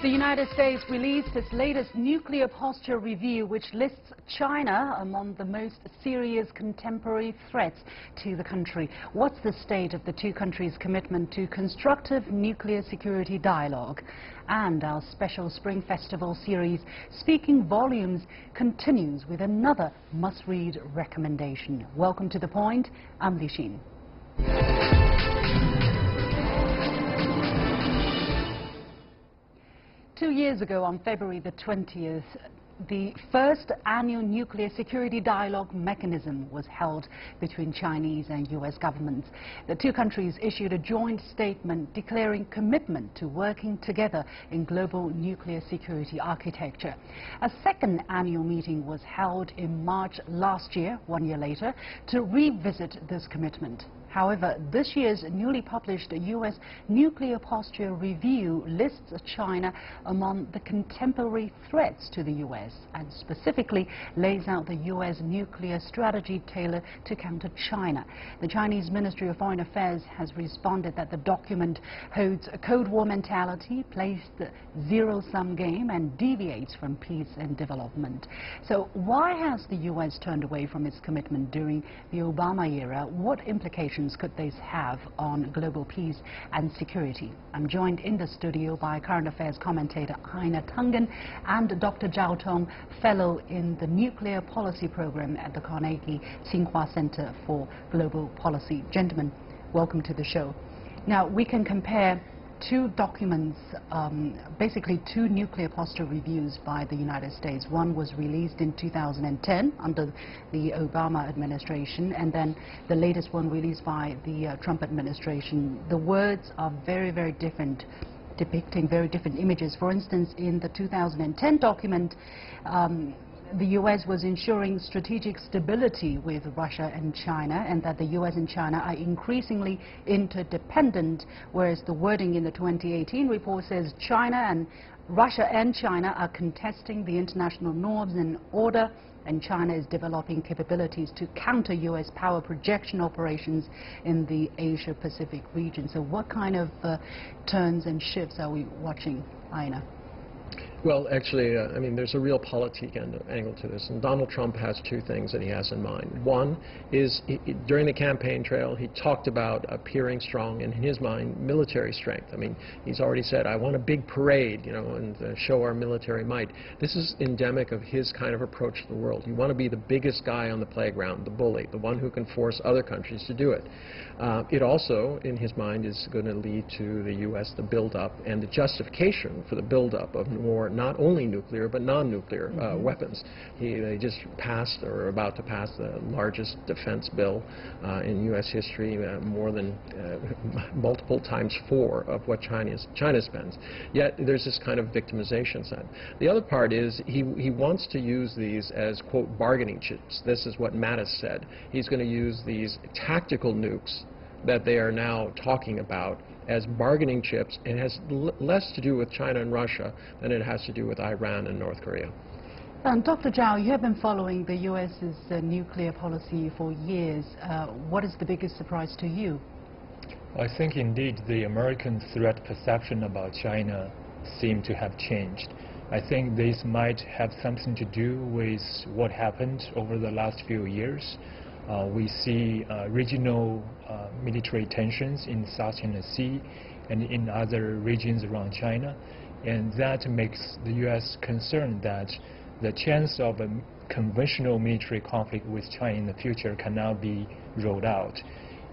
The United States released its latest nuclear posture review, which lists China among the most serious contemporary threats to the country. What's the state of the two countries' commitment to constructive nuclear security dialogue? And our special Spring Festival series, Speaking Volumes, continues with another must-read recommendation. Welcome to The Point. I'm Li Xin. 2 years ago, on February the 20th, the first annual nuclear security dialogue mechanism was held between Chinese and U.S. governments. The two countries issued a joint statement declaring commitment to working together in global nuclear security architecture. A second annual meeting was held in March last year, 1 year later, to revisit this commitment. However, this year's newly published U.S. Nuclear Posture Review lists China among the contemporary threats to the U.S. and specifically lays out the U.S. nuclear strategy tailored to counter China. The Chinese Ministry of Foreign Affairs has responded that the document holds a Cold War mentality, plays the zero-sum game and deviates from peace and development. So why has the U.S. turned away from its commitment during the Obama era? What implications could this have on global peace and security? I'm joined in the studio by current affairs commentator Heine Tangen and Dr. Zhao Tong, fellow in the Nuclear Policy Program at the Carnegie Tsinghua Center for Global Policy. Gentlemen, welcome to the show. Now, we can compare two documents, basically two nuclear posture reviews by the United States. One was released in 2010 under the Obama administration, and then the latest one released by the Trump administration. The words are very, very different, depicting very different images. For instance, in the 2010 document, the U.S. was ensuring strategic stability with Russia and China, and that the U.S. and China are increasingly interdependent, whereas the wording in the 2018 report says Russia and China are contesting the international norms and order, and China is developing capabilities to counter U.S. power projection operations in the Asia-Pacific region. So what kind of turns and shifts are we watching, Aina? Well, actually, I mean, there's a real politic angle to this, and Donald Trump has two things that he has in mind. One is, during the campaign trail, he talked about appearing strong, and in his mind, military strength. I mean, he's already said, I want a big parade, you know, and show our military might. This is endemic of his kind of approach to the world. You want to be the biggest guy on the playground, the bully, the one who can force other countries to do it. It also, in his mind, is going to lead to the U.S. the buildup and the justification for the buildup of more, not only nuclear but non-nuclear weapons. They just passed or are about to pass the largest defense bill in U.S. history, more than multiple times 4 of what China spends. Yet there's this kind of victimization side. The other part is he wants to use these as, quote, bargaining chips. This is what Mattis said. He's going to use these tactical nukes that they are now talking about as bargaining chips, and has less to do with China and Russia than it has to do with Iran and North Korea. Dr. Zhao, you have been following the U.S.'s nuclear policy for years. What is the biggest surprise to you? I think indeed the American threat perception about China seemed to have changed. I think this might have something to do with what happened over the last few years. We see regional military tensions in the South China Sea and in other regions around China, and that makes the U.S. concerned that the chance of a conventional military conflict with China in the future cannot be ruled out.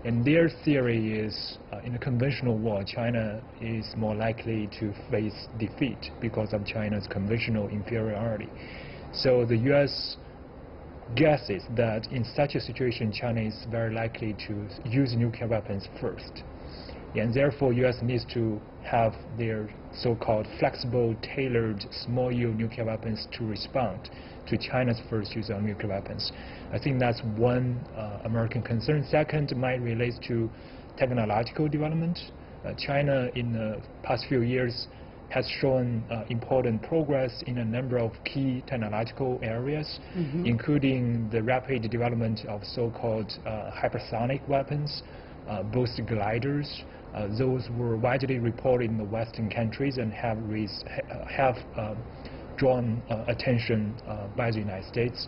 And their theory is, in a conventional war, China is more likely to face defeat because of China's conventional inferiority. So the U.S. guesses that in such a situation, China is very likely to use nuclear weapons first. And therefore, U.S. needs to have their so-called flexible, tailored, small-yield nuclear weapons to respond to China's first use of nuclear weapons. I think that's one American concern. Second might relate to technological development. China, in the past few years, has shown important progress in a number of key technological areas, including the rapid development of so-called hypersonic weapons, both gliders, Those were widely reported in the Western countries and have drawn attention by the United States.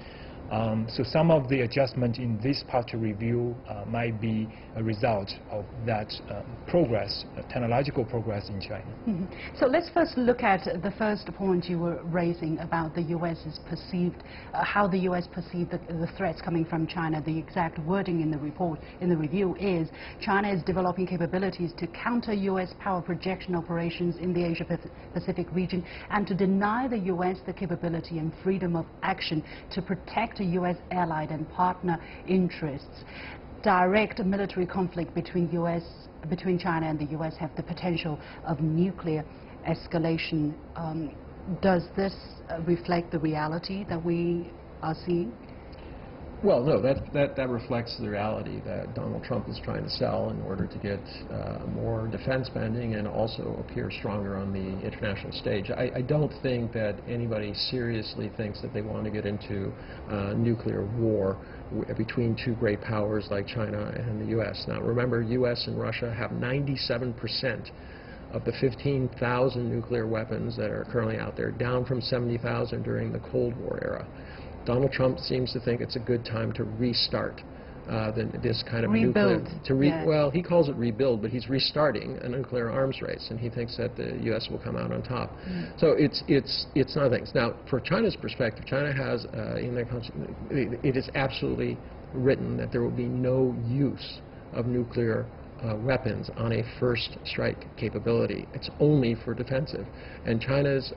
So some of the adjustment in this party review might be a result of that progress, technological progress in China. Mm-hmm. So let's first look at the first point you were raising about the U.S.'s perceived, how the U.S. perceived the threats coming from China. The exact wording in the report, in the review, is China is developing capabilities to counter U.S. power projection operations in the Asia-Pacific region and to deny the U.S. the capability and freedom of action to protect U.S. allied and partner interests. Direct military conflict between China and the U.S. have the potential of nuclear escalation. Does this reflect the reality that we are seeing? Well, no, that reflects the reality that Donald Trump is trying to sell in order to get more defense spending and also appear stronger on the international stage. I don't think that anybody seriously thinks that they want to get into nuclear war between two great powers like China and the U.S. Now, remember, U.S. and Russia have 97% of the 15,000 nuclear weapons that are currently out there, down from 70,000 during the Cold War era. Donald Trump seems to think it's a good time to restart this kind of rebuild. Nuclear. Well, he calls it rebuild, but he's restarting a nuclear arms race, and he thinks that the U.S. will come out on top. So it's not things. Now, for China's perspective, China has in their constitution, it is absolutely written that there will be no use of nuclear weapons on a first strike capability. It's only for defensive, and China's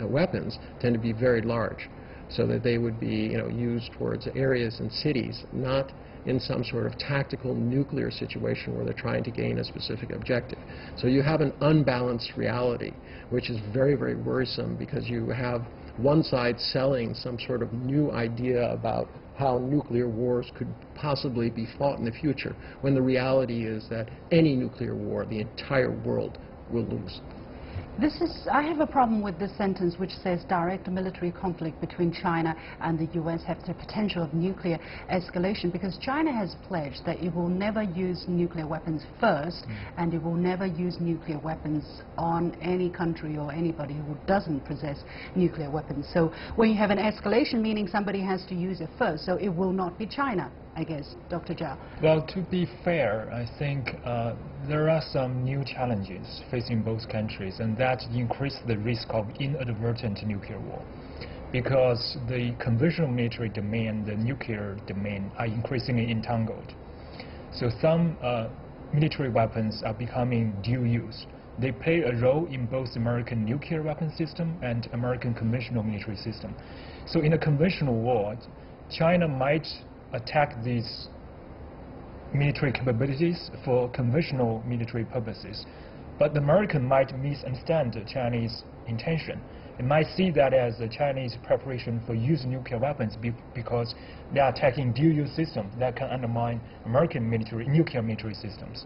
weapons tend to be very large, so that they would be, used towards areas and cities, not in some sort of tactical nuclear situation where they're trying to gain a specific objective. So you have an unbalanced reality, which is very, very worrisome, because you have one side selling some sort of new idea about how nuclear wars could possibly be fought in the future, when the reality is that any nuclear war, the entire world will lose. I have a problem with this sentence which says direct military conflict between China and the U.S. have the potential of nuclear escalation, because China has pledged that it will never use nuclear weapons first, and it will never use nuclear weapons on any country or anybody who doesn't possess nuclear weapons. So when you have an escalation, meaning somebody has to use it first, so it will not be China, I guess, Dr. Zhao. Well, to be fair, I think there are some new challenges facing both countries, and that increase the risk of inadvertent nuclear war, because the conventional military domain and the nuclear domain are increasingly entangled. So some military weapons are becoming dual use. They play a role in both American nuclear weapon system and American conventional military system. So in a conventional war, China might attack these military capabilities for conventional military purposes, but the American might misunderstand the Chinese intention. It might see that as a Chinese preparation for using nuclear weapons because they are attacking dual-use systems that can undermine American nuclear military systems.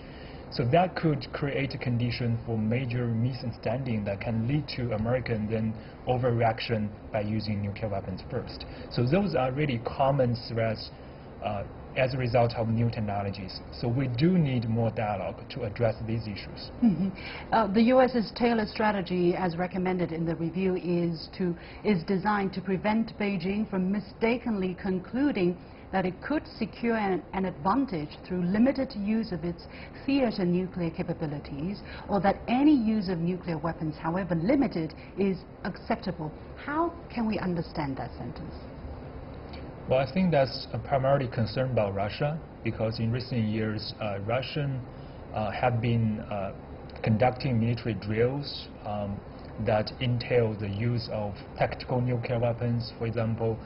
So that could create a condition for major misunderstanding that can lead to American then overreaction by using nuclear weapons first. So those are really common threats as a result of new technologies. So we do need more dialogue to address these issues. The U.S.'s tailored strategy, as recommended in the review, is designed to prevent Beijing from mistakenly concluding that it could secure an advantage through limited use of its theater nuclear capabilities, or that any use of nuclear weapons, however limited, is acceptable. How can we understand that sentence? Well, I think that's primarily concerned about Russia, because in recent years, Russians have been conducting military drills that entail the use of tactical nuclear weapons. For example,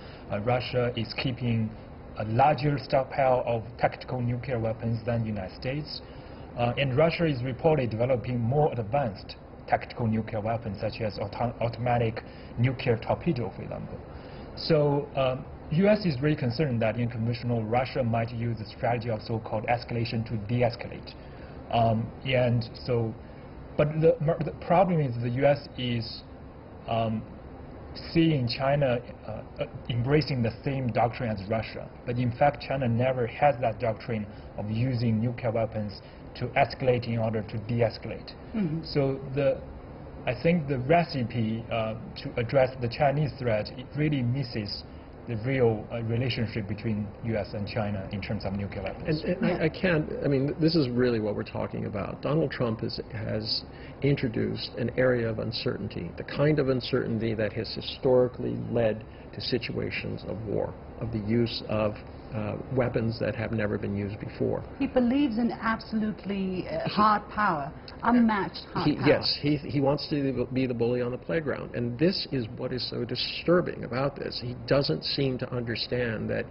Russia is keeping a larger stockpile of tactical nuclear weapons than the United States. And Russia is reportedly developing more advanced tactical nuclear weapons, such as automatic nuclear torpedo, for example. So U.S. is really concerned that in conventional Russia might use the strategy of so-called escalation to de-escalate. But the problem is the U.S. is seeing China embracing the same doctrine as Russia. But in fact, China never has that doctrine of using nuclear weapons to escalate in order to de-escalate. So I think the recipe to address the Chinese threat, it really misses the real relationship between U.S. and China in terms of nuclear weapons. And I can't, I mean, this is really what we're talking about. Donald Trump has introduced an area of uncertainty, the kind of uncertainty that has historically led to situations of war, of the use of weapons that have never been used before. He believes in absolutely hard power, unmatched hard power. Yes, he wants to be the bully on the playground, and this is what is so disturbing about this. He doesn't seem to understand that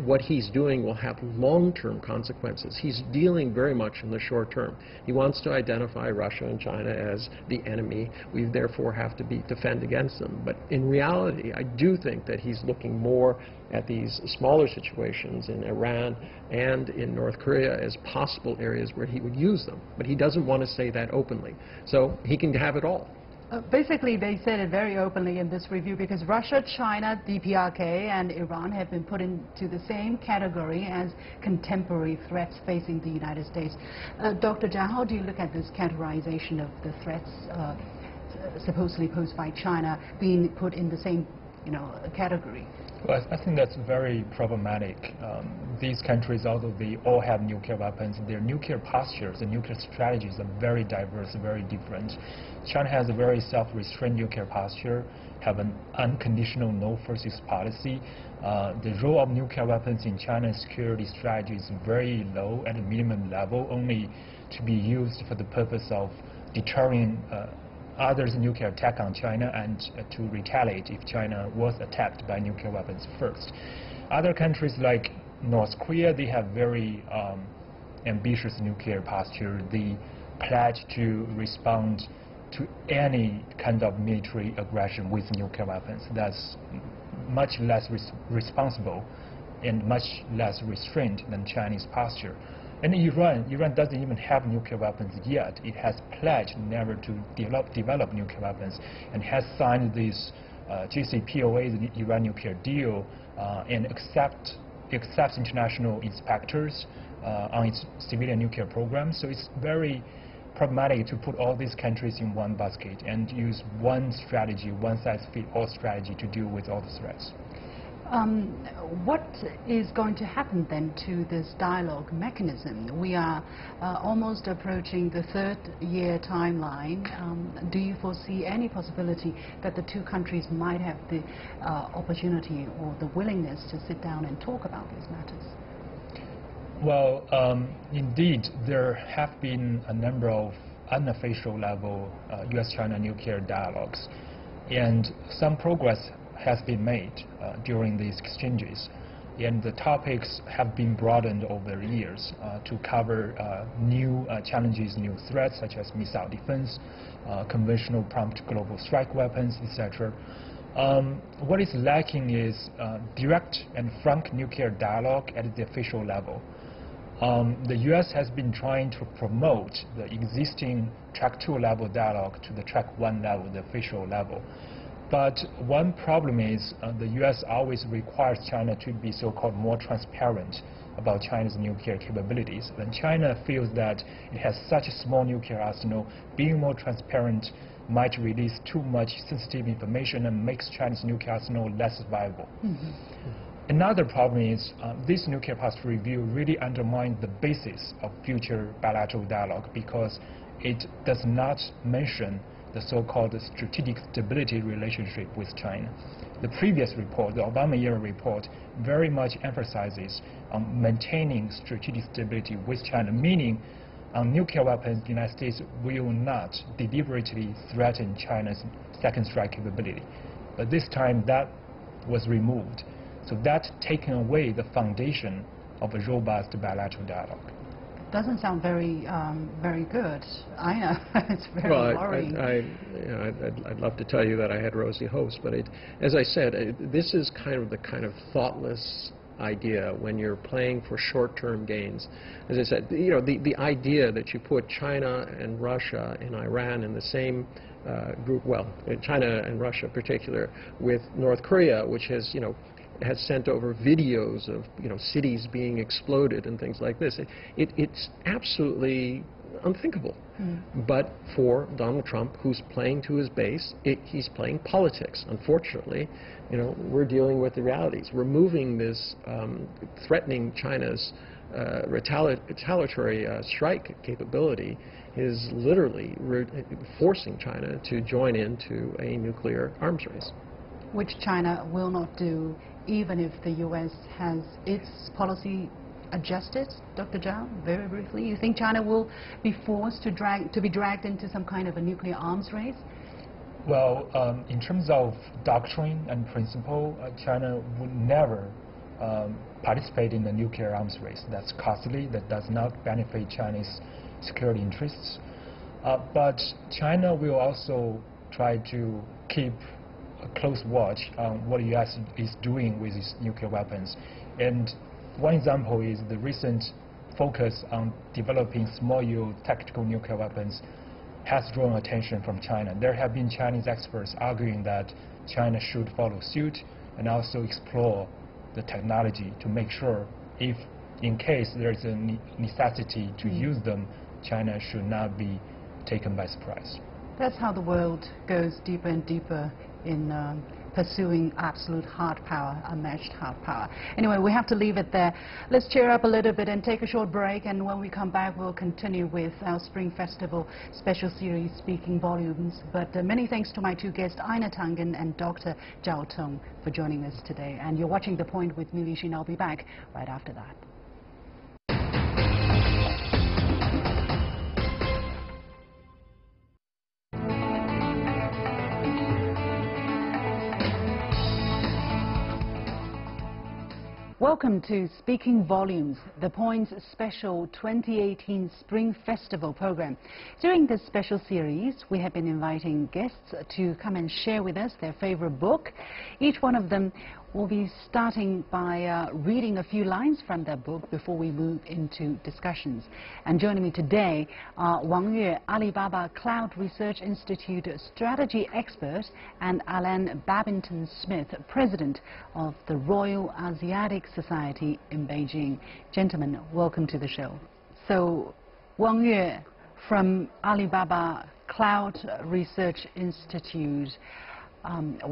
what he's doing will have long-term consequences. He's dealing very much in the short term. He wants to identify Russia and China as the enemy. We therefore have to defend against them. But in reality, I do think that he's looking more at these smaller situations in Iran and in North Korea as possible areas where he would use them. But he doesn't want to say that openly. So he can have it all. Basically, they said it very openly in this review because Russia, China, DPRK, and Iran have been put into the same category as contemporary threats facing the United States. Dr. Zhang, how do you look at this categorization of the threats supposedly posed by China being put in the same category? Well, I think that's very problematic. These countries, although they all have nuclear weapons, their nuclear postures and nuclear strategies are very diverse, very different. China has a very self-restrained nuclear posture, have an unconditional no first use policy. The role of nuclear weapons in China's security strategy is very low at a minimum level, only to be used for the purpose of deterring others' nuclear attack on China and to retaliate if China was attacked by nuclear weapons first. Other countries like North Korea, they have very ambitious nuclear posture. They pledge to respond to any kind of military aggression with nuclear weapons. That's much less responsible and much less restrained than Chinese posture. And Iran doesn't even have nuclear weapons yet. It has pledged never to develop nuclear weapons and has signed this JCPOA, the Iran nuclear deal, and accepts international inspectors on its civilian nuclear program. So it's very problematic to put all these countries in one basket and use one strategy, one-size-fits-all strategy to deal with all the threats. What is going to happen then to this dialogue mechanism? We are almost approaching the third-year timeline. Do you foresee any possibility that the two countries might have the opportunity or the willingness to sit down and talk about these matters? Well, indeed, there have been a number of unofficial level U.S.-China nuclear dialogues, and some progress has been made during these exchanges, and the topics have been broadened over the years to cover new challenges, new threats such as missile defense, conventional prompt global strike weapons, etc. What is lacking is direct and frank nuclear dialogue at the official level. The U.S. has been trying to promote the existing Track 2 level dialogue to the Track 1 level, the official level. But one problem is the U.S. always requires China to be so-called more transparent about China's nuclear capabilities. When China feels that it has such a small nuclear arsenal, being more transparent might release too much sensitive information and makes China's nuclear arsenal less viable. Another problem is this nuclear posture review really undermines the basis of future bilateral dialogue because it does not mention the so-called strategic stability relationship with China. The previous report, the Obama-era report, very much emphasizes on maintaining strategic stability with China, meaning on nuclear weapons, the United States will not deliberately threaten China's second strike capability. But this time that was removed. So that's taken away the foundation of a robust bilateral dialogue. Doesn't sound very, very good. I know it's very worrying. I'd love to tell you that I had rosy hopes, but as I said, this is kind of the thoughtless idea when you're playing for short-term gains. As I said, you know, the idea that you put China and Russia and Iran in the same group, well, China and Russia in particular, with North Korea, which has, you know, has sent over videos of, you know, cities being exploded and things like this. It's absolutely unthinkable. But for Donald Trump, who's playing to his base, he's playing politics. Unfortunately, you know, we're dealing with the realities. Removing this, threatening China's retaliatory strike capability is literally forcing China to join into a nuclear arms race. Which China will not do, even if the U.S. has its policy adjusted. Dr. Zhao, very briefly, you think China will be forced to be dragged into some kind of a nuclear arms race? Well, in terms of doctrine and principle, China would never participate in the nuclear arms race. That's costly. That does not benefit Chinese security interests. But China will also try to keep a close watch on what the U.S. is doing with its nuclear weapons. And one example is the recent focus on developing small-yield tactical nuclear weapons has drawn attention from China. There have been Chinese experts arguing that China should follow suit and also explore the technology to make sure if, in case there is a necessity to use them, China should not be taken by surprise. That's how the world goes deeper and deeper in pursuing absolute hard power, unmatched hard power. Anyway, we have to leave it there. Let's cheer up a little bit and take a short break, and when we come back we'll continue with our Spring Festival special series, Speaking Volumes. But many thanks to my two guests, Ina Tangen and Dr. Zhao Tong, for joining us today. And you're watching The Point with me, Li Xin. I'll be back right after that. Welcome to Speaking Volumes, The Point's special 2018 Spring Festival program. During this special series, we have been inviting guests to come and share with us their favorite book. Each one of them will be starting by reading a few lines from their book before we move into discussions. And joining me today are Wang Yue, Alibaba Cloud Research Institute strategy expert, and Alan Babington-Smith, president of the Royal Asiatic Society in Beijing. Gentlemen, welcome to the show. So, Wang Yue from Alibaba Cloud Research Institute,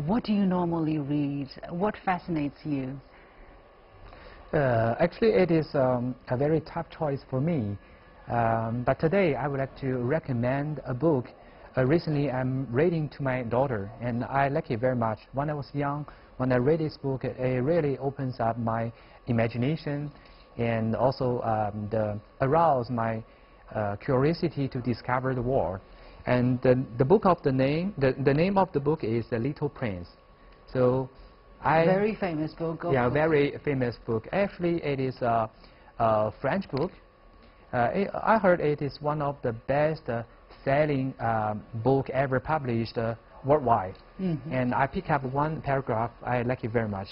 what do you normally read? What fascinates you? Actually, it is a very tough choice for me. But today, I would like to recommend a book. Recently, I'm reading to my daughter, and I like it very much. When I was young, when I read this book, it really opens up my imagination and also arouse my curiosity to discover the world. And the name of the book is The Little Prince. So, very famous book. Yeah, very famous book. Actually, it is a French book. I heard it is one of the best-selling book ever published worldwide. And I picked up one paragraph. I like it very much.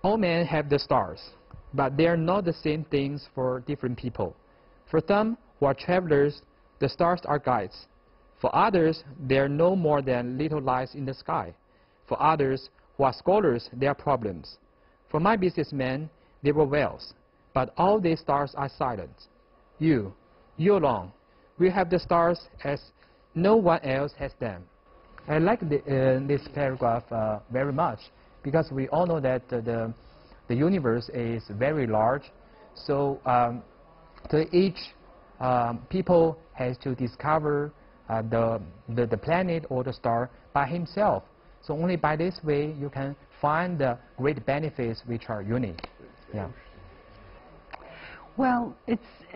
All men have the stars, but they are not the same things for different people. For some who are travelers, the stars are guides. For others, they are no more than little lights in the sky. For others who are scholars, they are problems. For my businessmen, they were whales. But all these stars are silent. You alone, will have the stars as no one else has them. I like this paragraph very much, because we all know that the universe is very large. So each people has to discover the planet or the star by himself. So only by this way you can find the great benefits which are unique. Yeah. Well,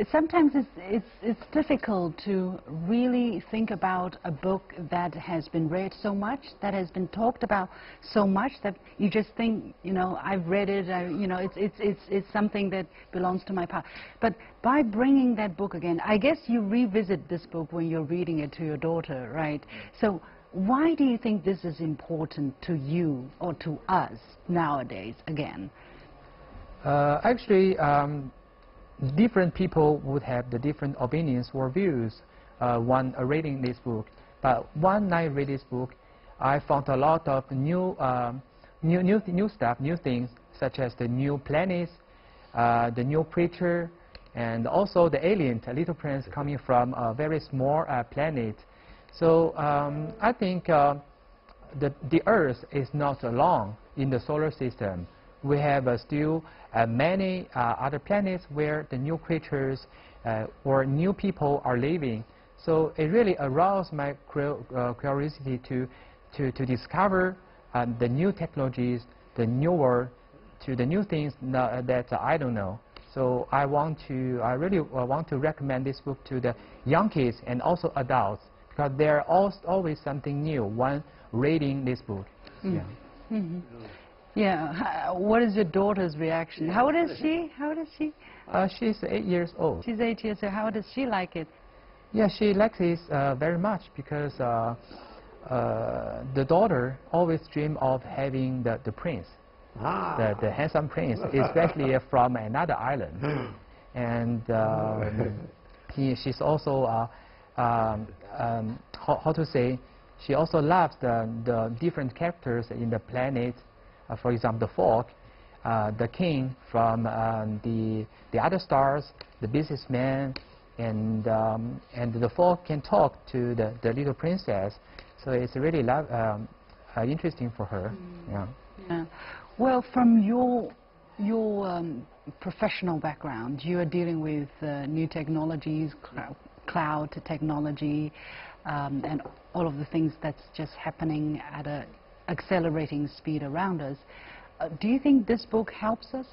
sometimes it's difficult to really think about a book that has been read so much, that has been talked about so much, that you just think, you know, I've read it, it's something that belongs to my past. But by bringing that book again, I guess you revisit this book when you're reading it to your daughter, right? So Why do you think this is important to you or to us nowadays again? Actually, different people would have the different opinions or views when reading this book. But when I read this book, I found a lot of new stuff, new things, such as the new planets, the new creature, and also the alien, the little prince coming from a very small planet. So I think the Earth is not alone in the solar system. We have still many other planets where the new creatures or new people are living. So it really aroused my curiosity to discover the new technologies, the new world, to the new things that I don't know. So I really want to recommend this book to the young kids and also adults, because there's always something new when reading this book. Mm. Yeah. Mm-hmm. Yeah. What is your daughter's reaction? How old is she? How old is she? She's 8 years old. She's 8 years old. How does she like it? Yeah, she likes it very much, because the daughter always dreams of having the prince, the handsome prince, especially from another island. And she's also, how to say, she also loves the different characters in the planet. For example, the folk, the king from the other stars, the businessman, and the folk can talk to the little princess. So it's really interesting for her. Yeah. Yeah. Well, from your professional background, you are dealing with new technologies, cloud technology, and all of the things that's just happening at an accelerating speed around us. Do you think this book helps us?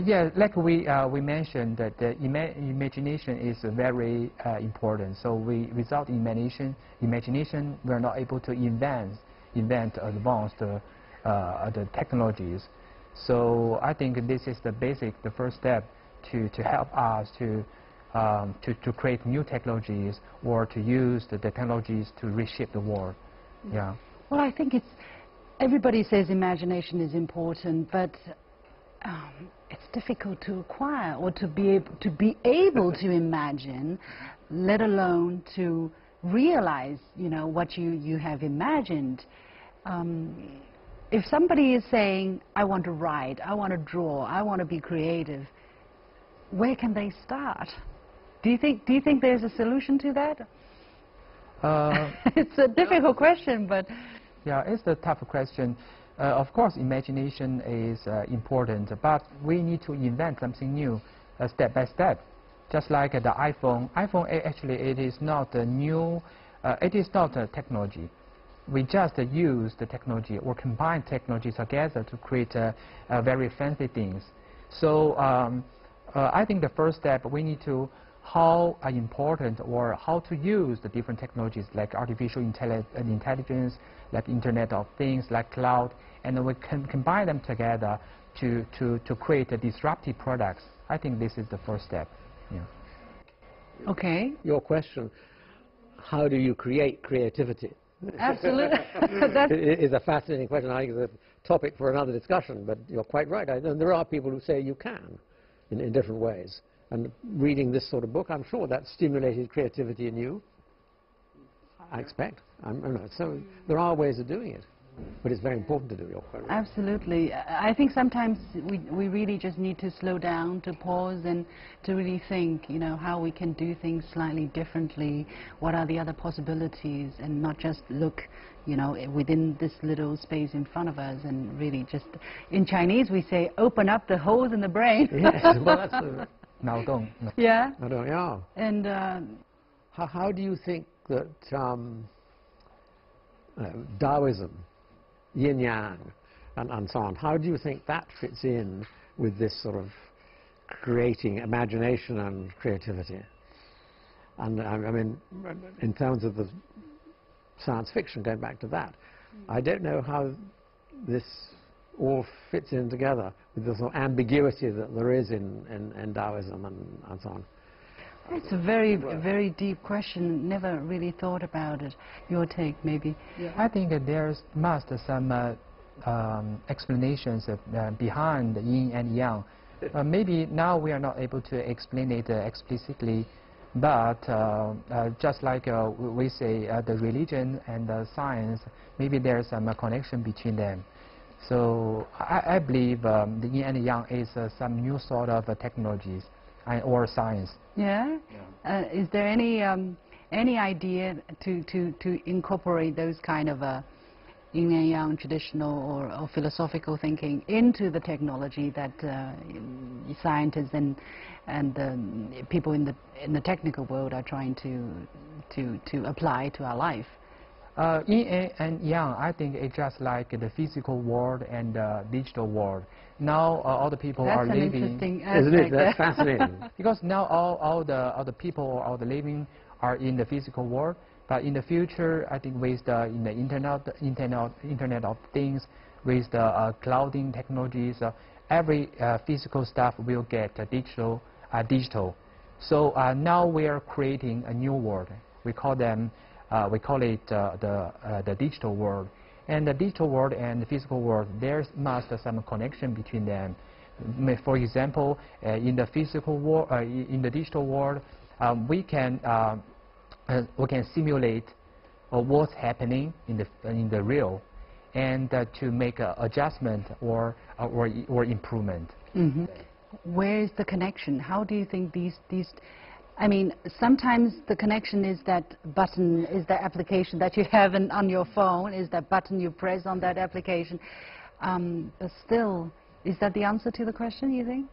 Yeah, like we mentioned, that the imagination is very important. So without imagination, we're not able to invent advanced the technologies. So I think this is the first step to help us to create new technologies, or to use the technologies to reshape the world. Yeah. Well, I think everybody says imagination is important, but it's difficult to acquire, or to be able to imagine, let alone to realize, what you have imagined. If somebody is saying, I want to write, I want to draw, I want to be creative, where can they start? Do you think there's a solution to that? It's a difficult question, but yeah, it's a tough question. Of course, imagination is important, but we need to invent something new, step by step. Just like the iPhone. Actually, it is not a new. It is not a technology. We just use the technology or combine technology together to create very fancy things. So I think the first step, we need to how important, or how to use the different technologies like artificial intelligence, like Internet of Things, like cloud, and we can combine them together to create disruptive products. I think this is the first step. Yeah. Okay. Your question, how do you create creativity? Absolutely. It is a fascinating question. I think it's a topic for another discussion, but you're quite right. And there are people who say you can in different ways. And reading this sort of book, I'm sure that stimulated creativity in you. I expect. So there are ways of doing it, but it's very important to do your quite right. Absolutely. I think sometimes we really just need to slow down, to pause, and to really think, how we can do things slightly differently. What are the other possibilities, and not just look, within this little space in front of us, and really just, in Chinese we say, open up the holes in the brain. Yes, well, that's the... Yeah. Yeah. And how do you think that Taoism, Yin Yang, and so on, how do you think that fits in with this sort of creating imagination and creativity? And I mean, in terms of the science fiction, going back to that, I don't know how this all fits in together with the sort of ambiguity that there is in Taoism and so on. It's a very deep question. Never really thought about it. Your take, maybe? Yeah. I think that there's must some explanations behind yin and yang. Maybe now we are not able to explain it explicitly, but just like we say the religion and the science, maybe there's some connection between them. So I believe the yin and yang is some new sort of technologies or science. Yeah? Is there any idea to incorporate those kind of yin and yang traditional or philosophical thinking into the technology that scientists and people in the technical world are trying to apply to our life? Yin and yang, I think it's just like the physical world and the digital world. Now all the people are living. That's an interesting aspect. Isn't it? That's fascinating. Because now all the people, all the living are in the physical world. But in the future, I think with the Internet of Things, with the clouding technologies, every physical stuff will get digital. So now we are creating a new world. We call it the digital world. And the digital world and the physical world, there's must some connection between them. For example, in the physical world, in the digital world, we can simulate what's happening in the real, and to make an adjustment or improvement. Mm-hmm. Where is the connection? How do you think these? I mean, sometimes the connection is that button, is the application that you have on your phone, is that button you press on that application. But still, is that the answer to the question, you think?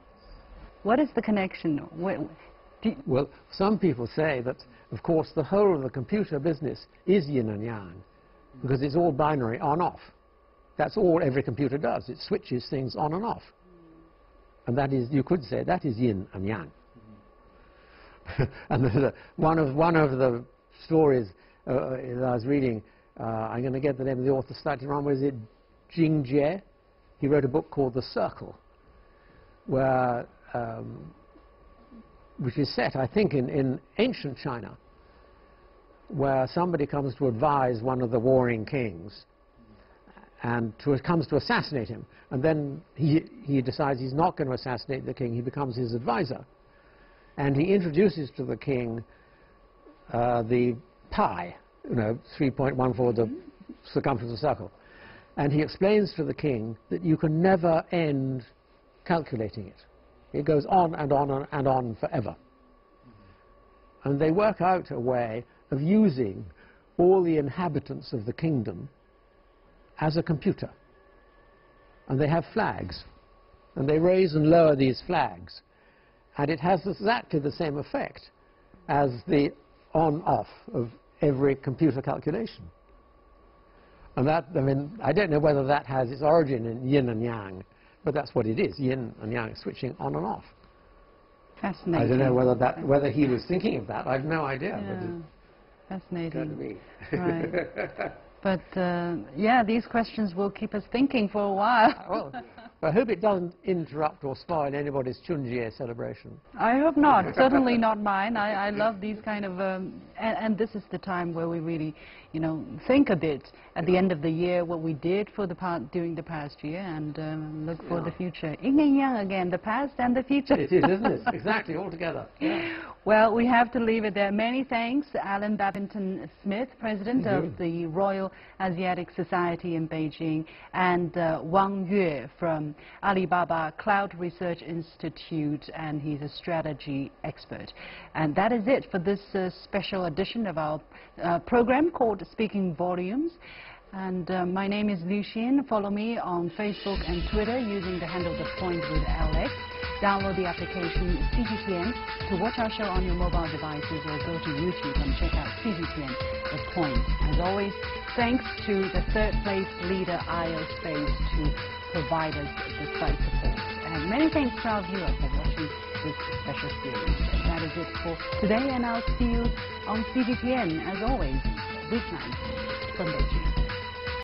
What is the connection? Well, some people say that, of course, the whole of the computer business is yin and yang, because it's all binary on-off. That's all every computer does. It switches things on and off. And that is, you could say, that is yin and yang. And one of the stories that I was reading, I'm going to get the name of the author slightly wrong, was it Jing Jie? He wrote a book called The Circle, where, which is set, I think, in ancient China, where somebody comes to advise one of the warring kings and comes to assassinate him. And then he decides he's not going to assassinate the king. He becomes his advisor. And he introduces to the king the pi, 3.14, the circumference of the circle. And he explains to the king that you can never end calculating it. It goes on and on and on forever. And they work out a way of using all the inhabitants of the kingdom as a computer. And they have flags. And they raise and lower these flags. And it has exactly the same effect as the on-off of every computer calculation. And that, I mean, I don't know whether that has its origin in yin and yang, but that's what it is, yin and yang, switching on and off. Fascinating. I don't know whether he was thinking of that. I have no idea. Yeah. Fascinating. Right. But yeah, these questions will keep us thinking for a while. Well, I hope it doesn't interrupt or spoil anybody's Chunjie celebration. I hope not. Certainly not mine. I love these kind of, and this is the time where we really, think a bit at the end of the year what we did for during the past year, and look for the future. Yin and Yang again, the past and the future. It is, isn't it? Exactly, all together. Yeah. Well, we have to leave it there. Many thanks, Alan Babington-Smith, President of the Royal Asiatic Society in Beijing, and Wang Yue from Alibaba Cloud Research Institute, and he's a strategy expert. And that is it for this special edition of our program called Speaking Volumes. And my name is Liu Xin. Follow me on Facebook and Twitter using the handle The Point with Alex. Download the application CGTN to watch our show on your mobile devices, or go to YouTube and check out CGTN The Point. As always, thanks to the third place leader IOSpace to provide us the site support. And many thanks to our viewers for watching this special series. And that is it for today, and I'll see you on CGTN, as always, weeknights from Beijing.